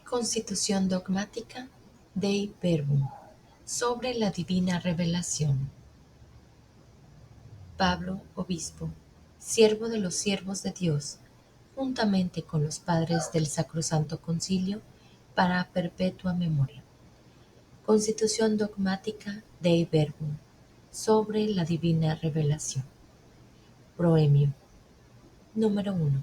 Constitución dogmática Dei Verbum sobre la divina revelación. Pablo, obispo, siervo de los siervos de Dios, juntamente con los padres del Sacrosanto Concilio, para perpetua memoria. Constitución dogmática Dei Verbum sobre la divina revelación. Proemio. Número 1.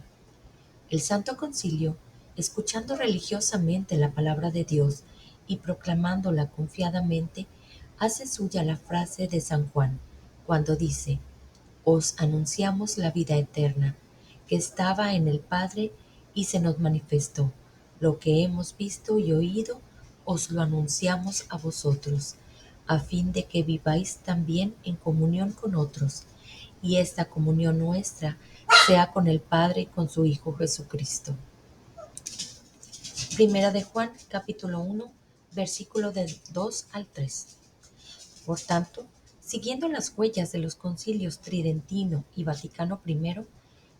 El Santo Concilio, escuchando religiosamente la palabra de Dios y proclamándola confiadamente, hace suya la frase de San Juan, cuando dice: Os anunciamos la vida eterna, que estaba en el Padre y se nos manifestó. Lo que hemos visto y oído, os lo anunciamos a vosotros, a fin de que viváis también en comunión con otros, y esta comunión nuestra sea con el Padre y con su Hijo Jesucristo. Primera de Juan, capítulo 1, versículo del 2 al 3. Por tanto, siguiendo las huellas de los concilios Tridentino y Vaticano I,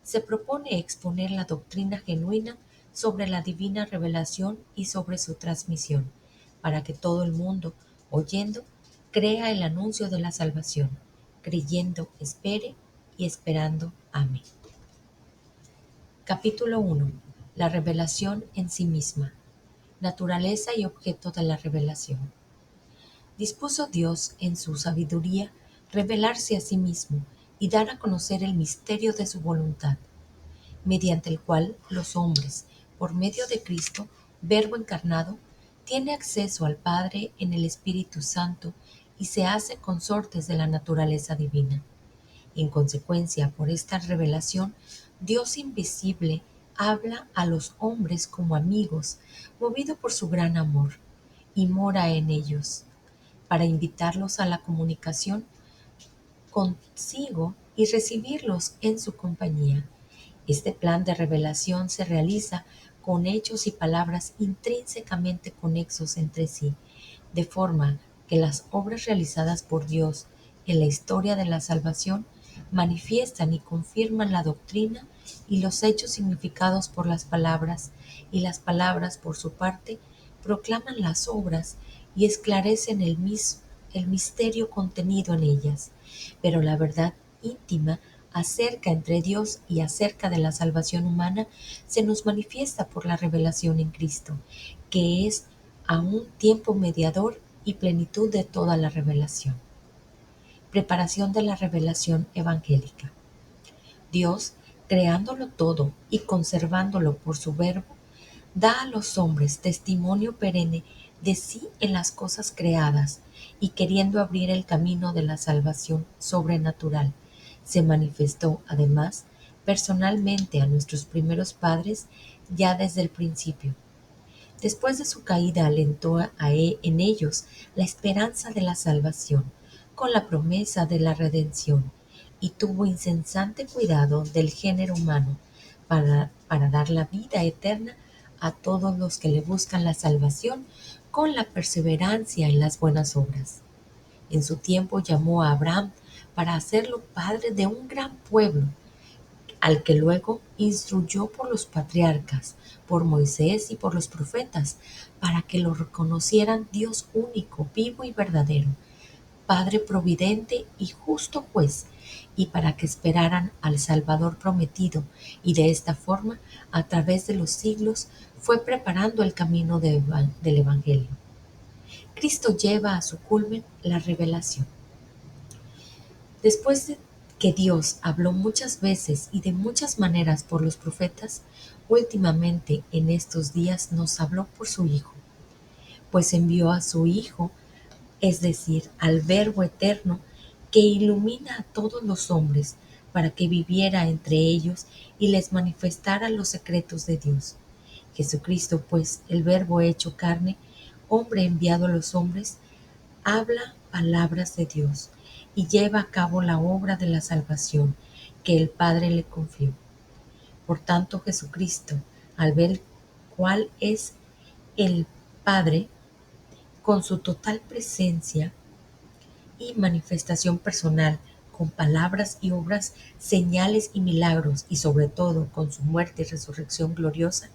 se propone exponer la doctrina genuina sobre la divina revelación y sobre su transmisión, para que todo el mundo, oyendo, crea el anuncio de la salvación, creyendo, espere y esperando, ame. Capítulo 1. La revelación en sí misma. Naturaleza y objeto de la revelación. Dispuso Dios, en su sabiduría, revelarse a sí mismo y dar a conocer el misterio de su voluntad, mediante el cual los hombres, por medio de Cristo, Verbo encarnado, tiene acceso al Padre en el Espíritu Santo y se hace consortes de la naturaleza divina. En consecuencia, por esta revelación, Dios invisible habla a los hombres como amigos, movido por su gran amor, y mora en ellos, para invitarlos a la comunicación consigo y recibirlos en su compañía. Este plan de revelación se realiza con hechos y palabras intrínsecamente conexos entre sí, de forma que las obras realizadas por Dios en la historia de la salvación manifiestan y confirman la doctrina y los hechos significados por las palabras, y las palabras, por su parte, proclaman las obras y esclarecen el misterio contenido en ellas. Pero la verdad íntima acerca entre Dios y acerca de la salvación humana se nos manifiesta por la revelación en Cristo, que es a un tiempo mediador y plenitud de toda la revelación. Preparación de la revelación evangélica. Dios, creándolo todo y conservándolo por su verbo, da a los hombres testimonio perenne de sí en las cosas creadas, y queriendo abrir el camino de la salvación sobrenatural, se manifestó, además, personalmente a nuestros primeros padres ya desde el principio. Después de su caída alentó en ellos la esperanza de la salvación, con la promesa de la redención, y tuvo incesante cuidado del género humano para dar la vida eterna a todos los que le buscan la salvación con la perseverancia en las buenas obras. En su tiempo llamó a Abraham para hacerlo padre de un gran pueblo, al que luego instruyó por los patriarcas, por Moisés y por los profetas, para que lo reconocieran Dios único, vivo y verdadero, Padre providente y justo juez, y para que esperaran al Salvador prometido, y de esta forma, a través de los siglos, fue preparando el camino del Evangelio. Cristo lleva a su culmen la revelación. Después de que Dios habló muchas veces y de muchas maneras por los profetas, últimamente en estos días nos habló por su Hijo, pues envió a su Hijo, es decir, al Verbo eterno, que ilumina a todos los hombres, para que viviera entre ellos y les manifestara los secretos de Dios. Jesucristo, pues, el Verbo hecho carne, hombre enviado a los hombres, habla palabras de Dios y lleva a cabo la obra de la salvación que el Padre le confió. Por tanto, Jesucristo, al ver cuál es el Padre, con su total presencia y manifestación personal, con palabras y obras, señales y milagros, y sobre todo con su muerte y resurrección gloriosa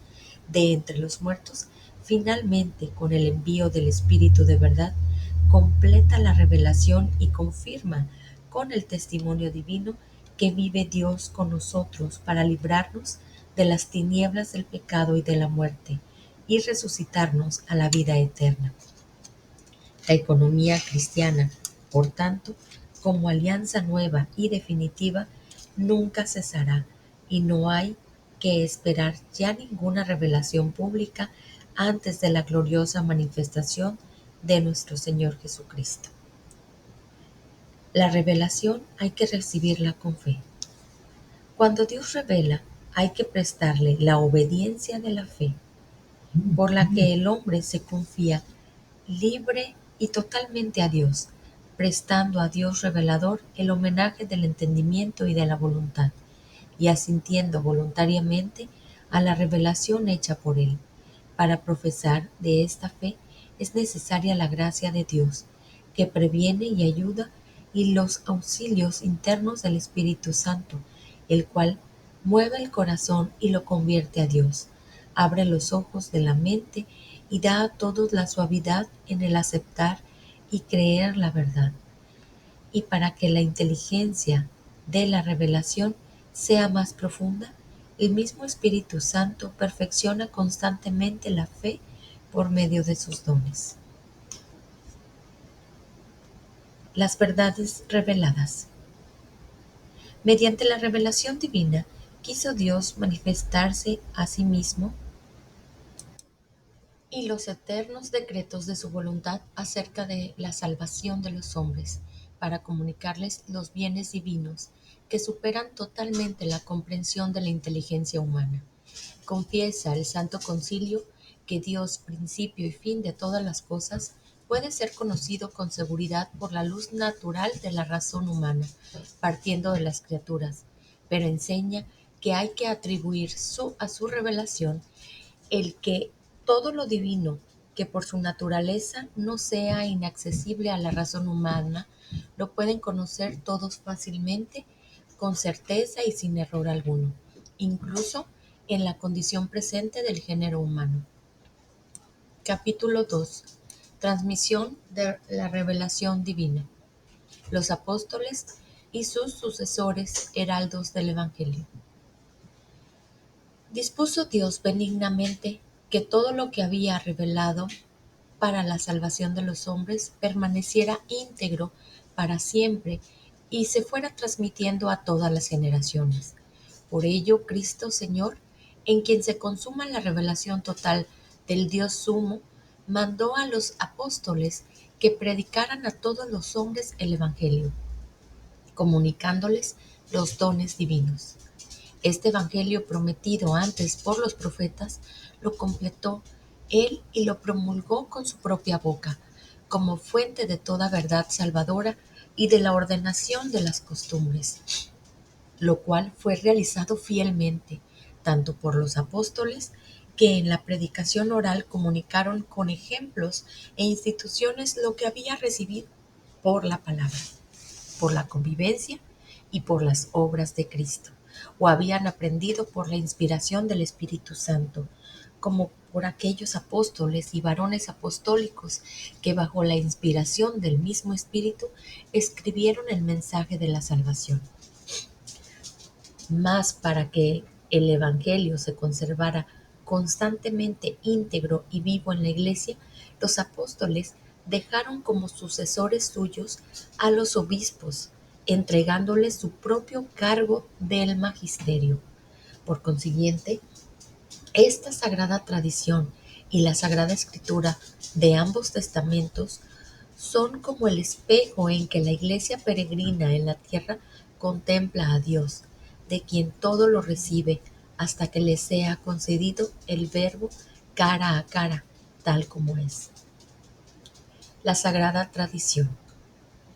de entre los muertos, Finalmente, con el envío del Espíritu de verdad, completa la revelación y confirma con el testimonio divino que vive Dios con nosotros para librarnos de las tinieblas del pecado y de la muerte y resucitarnos a la vida eterna. La economía cristiana, por tanto, como alianza nueva y definitiva, nunca cesará y no hay que esperar ya ninguna revelación pública antes de la gloriosa manifestación de nuestro Señor Jesucristo. La revelación hay que recibirla con fe. Cuando Dios revela, hay que prestarle la obediencia de la fe, por la que el hombre se confía libre y totalmente a Dios, prestando a Dios revelador el homenaje del entendimiento y de la voluntad, y asintiendo voluntariamente a la revelación hecha por Él. Para profesar de esta fe es necesaria la gracia de Dios, que previene y ayuda, y los auxilios internos del Espíritu Santo, el cual mueve el corazón y lo convierte a Dios, abre los ojos de la mente y da a todos la suavidad en el aceptar y creer la verdad. Y para que la inteligencia de la revelación sea más profunda, el mismo Espíritu Santo perfecciona constantemente la fe por medio de sus dones. Las verdades reveladas. Mediante la revelación divina, quiso Dios manifestarse a sí mismo y los eternos decretos de su voluntad acerca de la salvación de los hombres, para comunicarles los bienes divinos que superan totalmente la comprensión de la inteligencia humana. Confiesa el Santo Concilio que Dios, principio y fin de todas las cosas, puede ser conocido con seguridad por la luz natural de la razón humana, partiendo de las criaturas, pero enseña que hay que atribuir a su revelación el que todo lo divino, que por su naturaleza no sea inaccesible a la razón humana, lo pueden conocer todos fácilmente, con certeza y sin error alguno, incluso en la condición presente del género humano. Capítulo 2. Transmisión de la revelación divina. Los apóstoles y sus sucesores heraldos del Evangelio. Dispuso Dios benignamente que todo lo que había revelado para la salvación de los hombres permaneciera íntegro para siempre y se fuera transmitiendo a todas las generaciones. Por ello, Cristo Señor, en quien se consuma la revelación total del Dios Sumo, mandó a los apóstoles que predicaran a todos los hombres el Evangelio, comunicándoles los dones divinos. Este evangelio prometido antes por los profetas lo completó él y lo promulgó con su propia boca, como fuente de toda verdad salvadora y de la ordenación de las costumbres, lo cual fue realizado fielmente, tanto por los apóstoles, que en la predicación oral comunicaron con ejemplos e instituciones lo que había recibido por la palabra, por la convivencia y por las obras de Cristo, o habían aprendido por la inspiración del Espíritu Santo, como por aquellos apóstoles y varones apostólicos que bajo la inspiración del mismo Espíritu escribieron el mensaje de la salvación. Mas para que el Evangelio se conservara constantemente íntegro y vivo en la Iglesia, los apóstoles dejaron como sucesores suyos a los obispos, entregándoles su propio cargo del magisterio. Por consiguiente, esta sagrada tradición y la Sagrada Escritura de ambos testamentos son como el espejo en que la Iglesia peregrina en la tierra contempla a Dios, de quien todo lo recibe hasta que le sea concedido el Verbo cara a cara, tal como es. La sagrada tradición.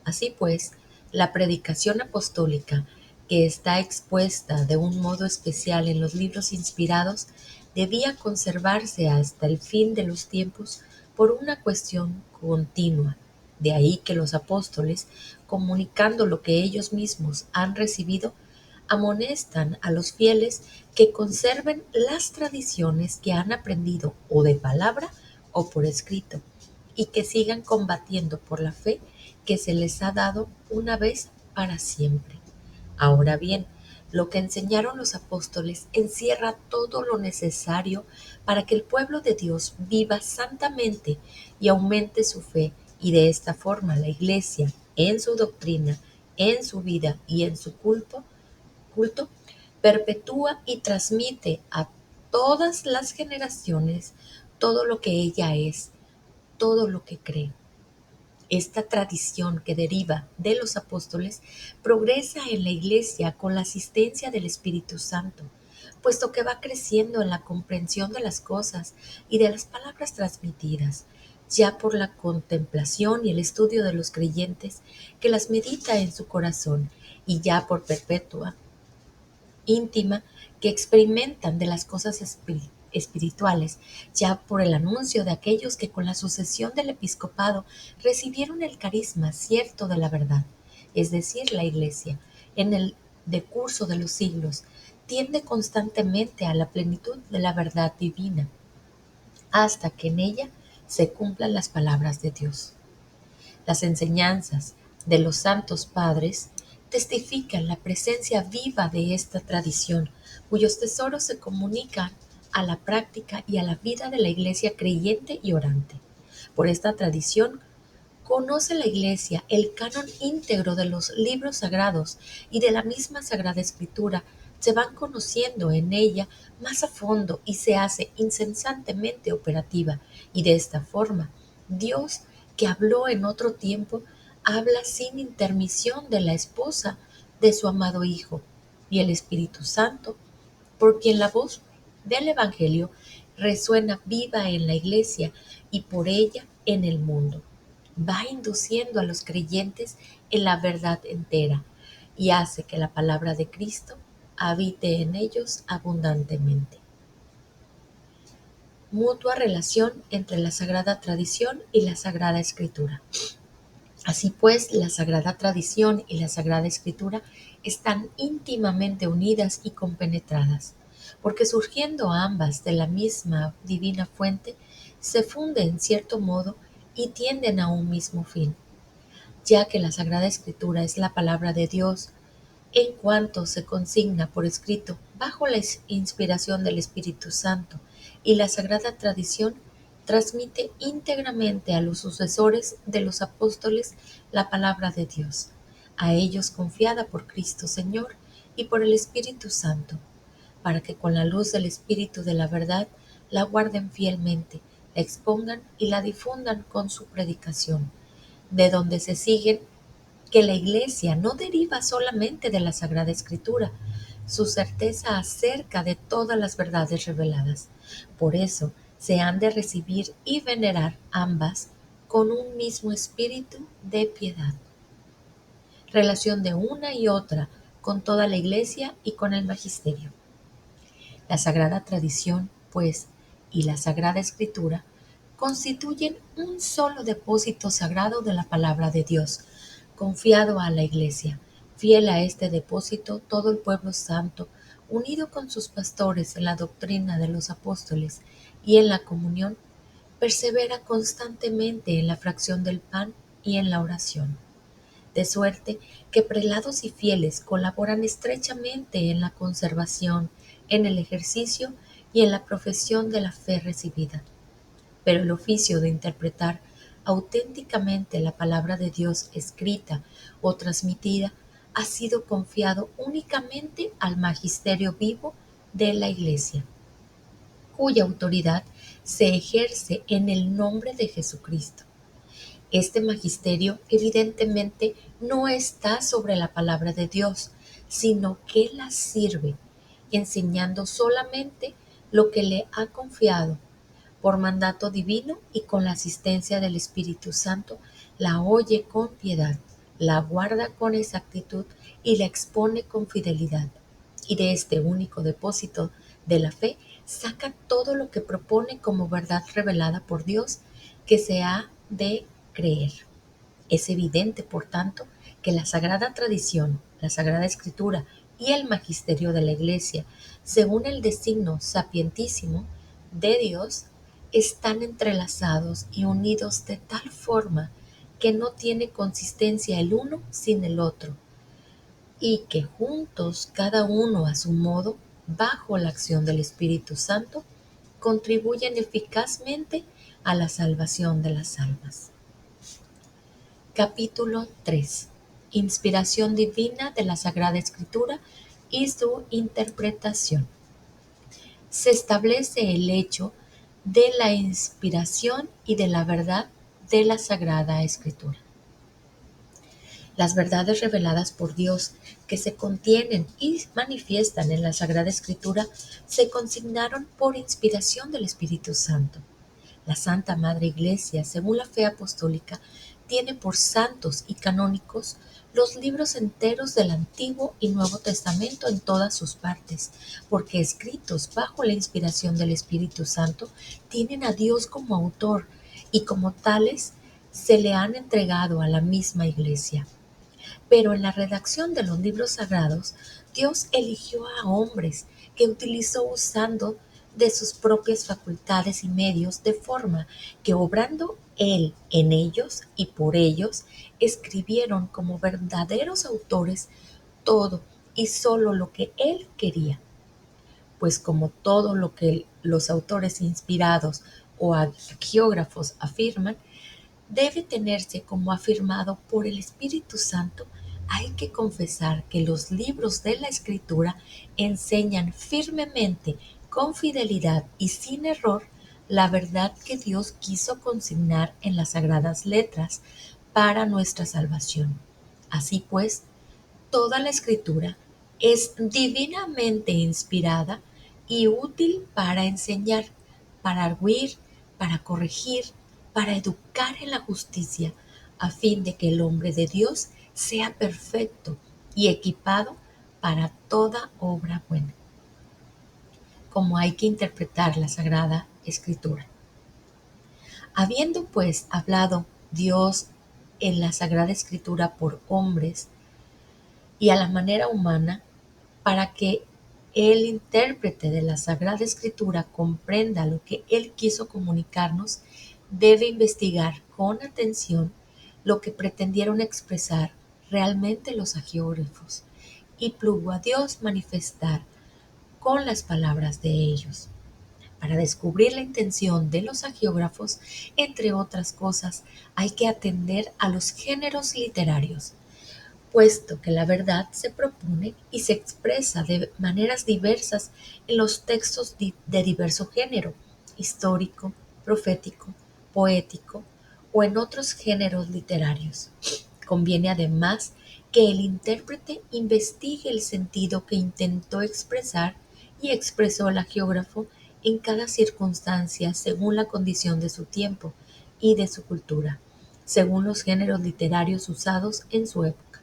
Así pues, la predicación apostólica, que está expuesta de un modo especial en los libros inspirados, debía conservarse hasta el fin de los tiempos por una cuestión continua. De ahí que los apóstoles, comunicando lo que ellos mismos han recibido, amonestan a los fieles que conserven las tradiciones que han aprendido o de palabra o por escrito, y que sigan combatiendo por la fe que se les ha dado una vez para siempre. Ahora bien, lo que enseñaron los apóstoles encierra todo lo necesario para que el pueblo de Dios viva santamente y aumente su fe, y de esta forma la Iglesia, en su doctrina, en su vida y en su culto, perpetúa y transmite a todas las generaciones todo lo que ella es, todo lo que cree. Esta tradición que deriva de los apóstoles progresa en la Iglesia con la asistencia del Espíritu Santo, puesto que va creciendo en la comprensión de las cosas y de las palabras transmitidas, ya por la contemplación y el estudio de los creyentes que las medita en su corazón, y ya por perpetua íntima que experimentan de las cosas espirituales, ya por el anuncio de aquellos que con la sucesión del episcopado recibieron el carisma cierto de la verdad, es decir, la Iglesia, en el decurso de los siglos, tiende constantemente a la plenitud de la verdad divina, hasta que en ella se cumplan las palabras de Dios. Las enseñanzas de los santos padres testifican la presencia viva de esta tradición, cuyos tesoros se comunican a la práctica y a la vida de la Iglesia creyente y orante. Por esta tradición conoce la Iglesia el canon íntegro de los libros sagrados, y de la misma Sagrada Escritura se van conociendo en ella más a fondo y se hace incesantemente operativa, y de esta forma Dios, que habló en otro tiempo, habla sin intermisión de la esposa de su amado Hijo, y el Espíritu Santo, por quien la voz del Evangelio resuena viva en la Iglesia y por ella en el mundo, va induciendo a los creyentes en la verdad entera, y hace que la palabra de Cristo habite en ellos abundantemente. Mutua relación entre la Sagrada Tradición y la Sagrada Escritura. Así pues, la Sagrada Tradición y la Sagrada Escritura están íntimamente unidas y compenetradas, porque surgiendo ambas de la misma divina fuente, se funden en cierto modo y tienden a un mismo fin, ya que la Sagrada Escritura es la palabra de Dios en cuanto se consigna por escrito bajo la inspiración del Espíritu Santo, y la Sagrada Tradición transmite íntegramente a los sucesores de los apóstoles la palabra de Dios, a ellos confiada por Cristo Señor y por el Espíritu Santo, para que con la luz del Espíritu de la verdad la guarden fielmente, la expongan y la difundan con su predicación, de donde se siguen que la Iglesia no deriva solamente de la Sagrada Escritura su certeza acerca de todas las verdades reveladas. Por eso se han de recibir y venerar ambas con un mismo espíritu de piedad. Relación de una y otra con toda la Iglesia y con el Magisterio. La Sagrada Tradición, pues, y la Sagrada Escritura constituyen un solo depósito sagrado de la palabra de Dios, confiado a la Iglesia. Fiel a este depósito todo el pueblo santo, unido con sus pastores en la doctrina de los apóstoles y en la comunión, persevera constantemente en la fracción del pan y en la oración, de suerte que prelados y fieles colaboran estrechamente en la conservación, en el ejercicio y en la profesión de la fe recibida. Pero el oficio de interpretar auténticamente la palabra de Dios escrita o transmitida ha sido confiado únicamente al magisterio vivo de la Iglesia, cuya autoridad se ejerce en el nombre de Jesucristo. Este magisterio evidentemente no está sobre la palabra de Dios, sino que la sirve, enseñando solamente lo que le ha confiado por mandato divino, y con la asistencia del Espíritu Santo la oye con piedad, la guarda con exactitud y la expone con fidelidad. Y de este único depósito de la fe saca todo lo que propone como verdad revelada por Dios que se ha de creer. Es evidente, por tanto, que la Sagrada Tradición, la Sagrada Escritura y el Magisterio de la Iglesia, según el designio sapientísimo de Dios, están entrelazados y unidos de tal forma que no tiene consistencia el uno sin el otro, y que juntos, cada uno a su modo, bajo la acción del Espíritu Santo, contribuyen eficazmente a la salvación de las almas. Capítulo 3. Inspiración divina de la Sagrada Escritura y su interpretación. Se establece el hecho de la inspiración y de la verdad de la Sagrada Escritura. Las verdades reveladas por Dios que se contienen y manifiestan en la Sagrada Escritura se consignaron por inspiración del Espíritu Santo. La Santa Madre Iglesia, según la fe apostólica, tiene por santos y canónicos los libros enteros del Antiguo y Nuevo Testamento en todas sus partes, porque escritos bajo la inspiración del Espíritu Santo tienen a Dios como autor y como tales se le han entregado a la misma Iglesia. Pero en la redacción de los libros sagrados, Dios eligió a hombres que utilizó usando de sus propias facultades y medios, de forma que obrando Él en ellos y por ellos, escribieron como verdaderos autores todo y solo lo que Él quería. Pues como todo lo que los autores inspirados o agiógrafos afirman, debe tenerse como afirmado por el Espíritu Santo, hay que confesar que los libros de la Escritura enseñan firmemente, con fidelidad y sin error, la verdad que Dios quiso consignar en las sagradas letras para nuestra salvación. Así pues, toda la Escritura es divinamente inspirada y útil para enseñar, para arguir, para corregir, para educar en la justicia, a fin de que el hombre de Dios sea perfecto y equipado para toda obra buena. Como hay que interpretar la Sagrada Escritura. Habiendo pues hablado Dios en la Sagrada Escritura por hombres y a la manera humana, para que el intérprete de la Sagrada Escritura comprenda lo que Él quiso comunicarnos, debe investigar con atención lo que pretendieron expresar realmente los agiógrafos, y plugo a Dios manifestar con las palabras de ellos. Para descubrir la intención de los agiógrafos, entre otras cosas, hay que atender a los géneros literarios, puesto que la verdad se propone y se expresa de maneras diversas en los textos de diverso género, histórico, profético, poético o en otros géneros literarios. Conviene además que el intérprete investigue el sentido que intentó expresar y expresó el geógrafo en cada circunstancia según la condición de su tiempo y de su cultura, según los géneros literarios usados en su época,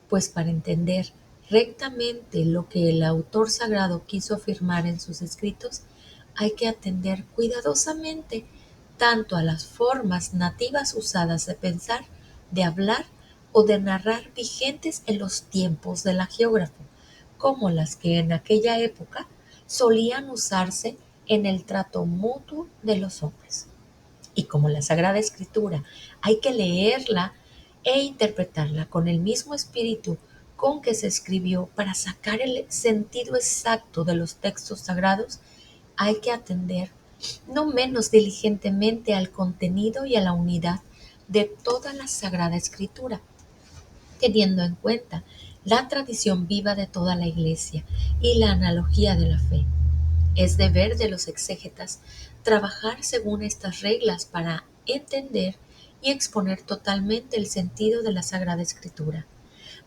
pues para entender rectamente lo que el autor sagrado quiso afirmar en sus escritos, hay que atender cuidadosamente tanto a las formas nativas usadas de pensar, de hablar o de narrar vigentes en los tiempos del geógrafo, como las que en aquella época solían usarse en el trato mutuo de los hombres. Y como la Sagrada Escritura hay que leerla e interpretarla con el mismo espíritu con que se escribió para sacar el sentido exacto de los textos sagrados, hay que atender no menos diligentemente al contenido y a la unidad de toda la Sagrada Escritura, teniendo en cuenta la tradición viva de toda la Iglesia y la analogía de la fe. Es deber de los exégetas trabajar según estas reglas para entender y exponer totalmente el sentido de la Sagrada Escritura,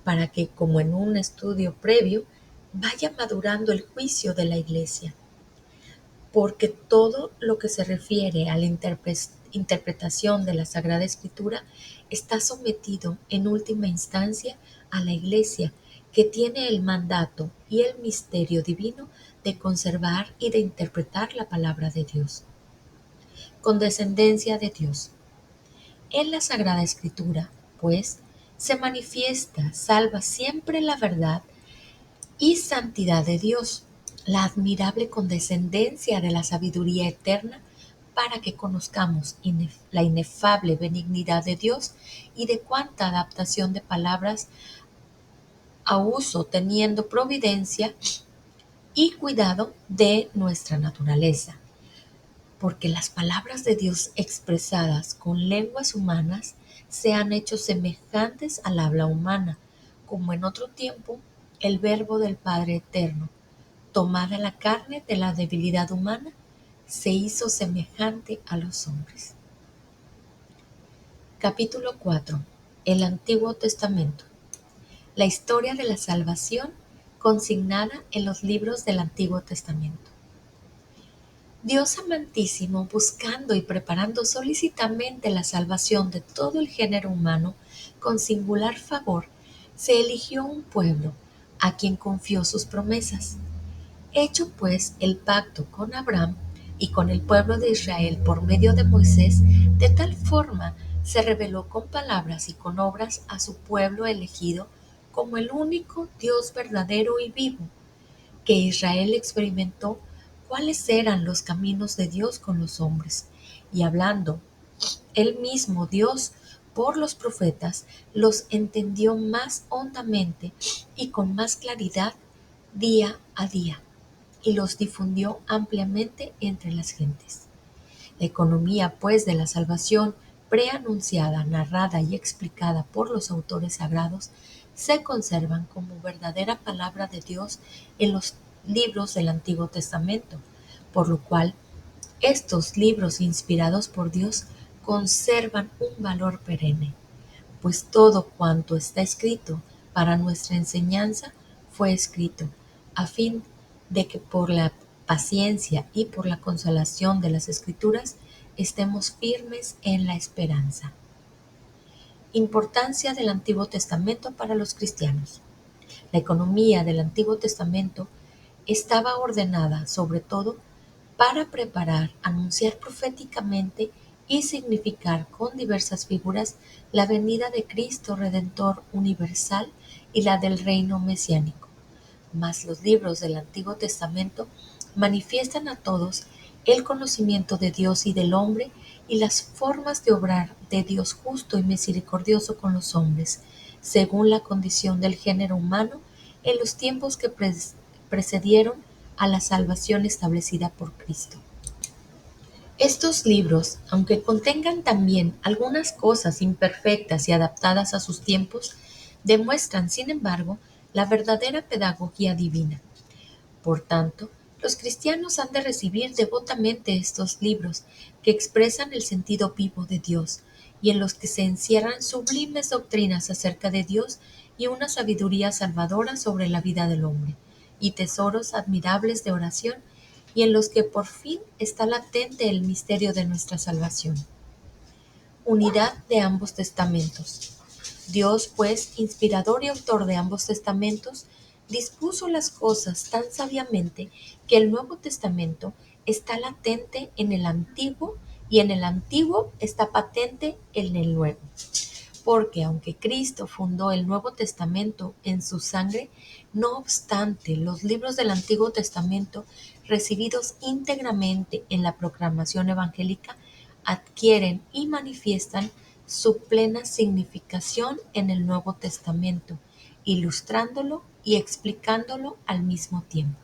para que, como en un estudio previo, vaya madurando el juicio de la Iglesia, porque todo lo que se refiere a la interpretación de la Sagrada Escritura está sometido en última instancia a la Iglesia, que tiene el mandato y el misterio divino de conservar y de interpretar la palabra de Dios. Condescendencia de Dios. En la Sagrada Escritura, pues, se manifiesta, salva siempre la verdad y santidad de Dios, la admirable condescendencia de la sabiduría eterna para que conozcamos la inefable benignidad de Dios y de cuánta adaptación de palabras a uso teniendo providencia y cuidado de nuestra naturaleza, porque las palabras de Dios expresadas con lenguas humanas se han hecho semejantes al habla humana, como en otro tiempo el Verbo del Padre Eterno, tomada la carne de la debilidad humana, se hizo semejante a los hombres. Capítulo 4. El Antiguo Testamento. La historia de la salvación consignada en los libros del Antiguo Testamento. Dios amantísimo, buscando y preparando solicitamente la salvación de todo el género humano, con singular favor, se eligió un pueblo a quien confió sus promesas. Hecho pues el pacto con Abraham y con el pueblo de Israel por medio de Moisés, de tal forma se reveló con palabras y con obras a su pueblo elegido como el único Dios verdadero y vivo, que Israel experimentó cuáles eran los caminos de Dios con los hombres, y hablando él mismo Dios por los profetas, los entendió más hondamente y con más claridad día a día, y los difundió ampliamente entre las gentes. La economía, pues, de la salvación preanunciada, narrada y explicada por los autores sagrados, se conservan como verdadera palabra de Dios en los libros del Antiguo Testamento, por lo cual estos libros inspirados por Dios conservan un valor perenne, pues todo cuanto está escrito para nuestra enseñanza fue escrito, a fin de que por la paciencia y por la consolación de las Escrituras estemos firmes en la esperanza. Importancia del Antiguo Testamento para los cristianos. La economía del Antiguo Testamento estaba ordenada, sobre todo, para preparar, anunciar proféticamente y significar con diversas figuras la venida de Cristo Redentor universal y la del reino mesiánico. Mas los libros del Antiguo Testamento manifiestan a todos el conocimiento de Dios y del hombre y las formas de obrar de Dios justo y misericordioso con los hombres, según la condición del género humano en los tiempos que precedieron a la salvación establecida por Cristo. Estos libros, aunque contengan también algunas cosas imperfectas y adaptadas a sus tiempos, demuestran, sin embargo, la verdadera pedagogía divina. Por tanto, los cristianos han de recibir devotamente estos libros que expresan el sentido vivo de Dios y en los que se encierran sublimes doctrinas acerca de Dios y una sabiduría salvadora sobre la vida del hombre, y tesoros admirables de oración, y en los que por fin está latente el misterio de nuestra salvación. Unidad de ambos testamentos. Dios, pues, inspirador y autor de ambos testamentos, dispuso las cosas tan sabiamente que el Nuevo Testamento está latente en el Antiguo y en el Antiguo está patente en el Nuevo. Porque aunque Cristo fundó el Nuevo Testamento en su sangre, no obstante, los libros del Antiguo Testamento, recibidos íntegramente en la proclamación evangélica, adquieren y manifiestan su plena significación en el Nuevo Testamento, ilustrándolo y explicándolo al mismo tiempo.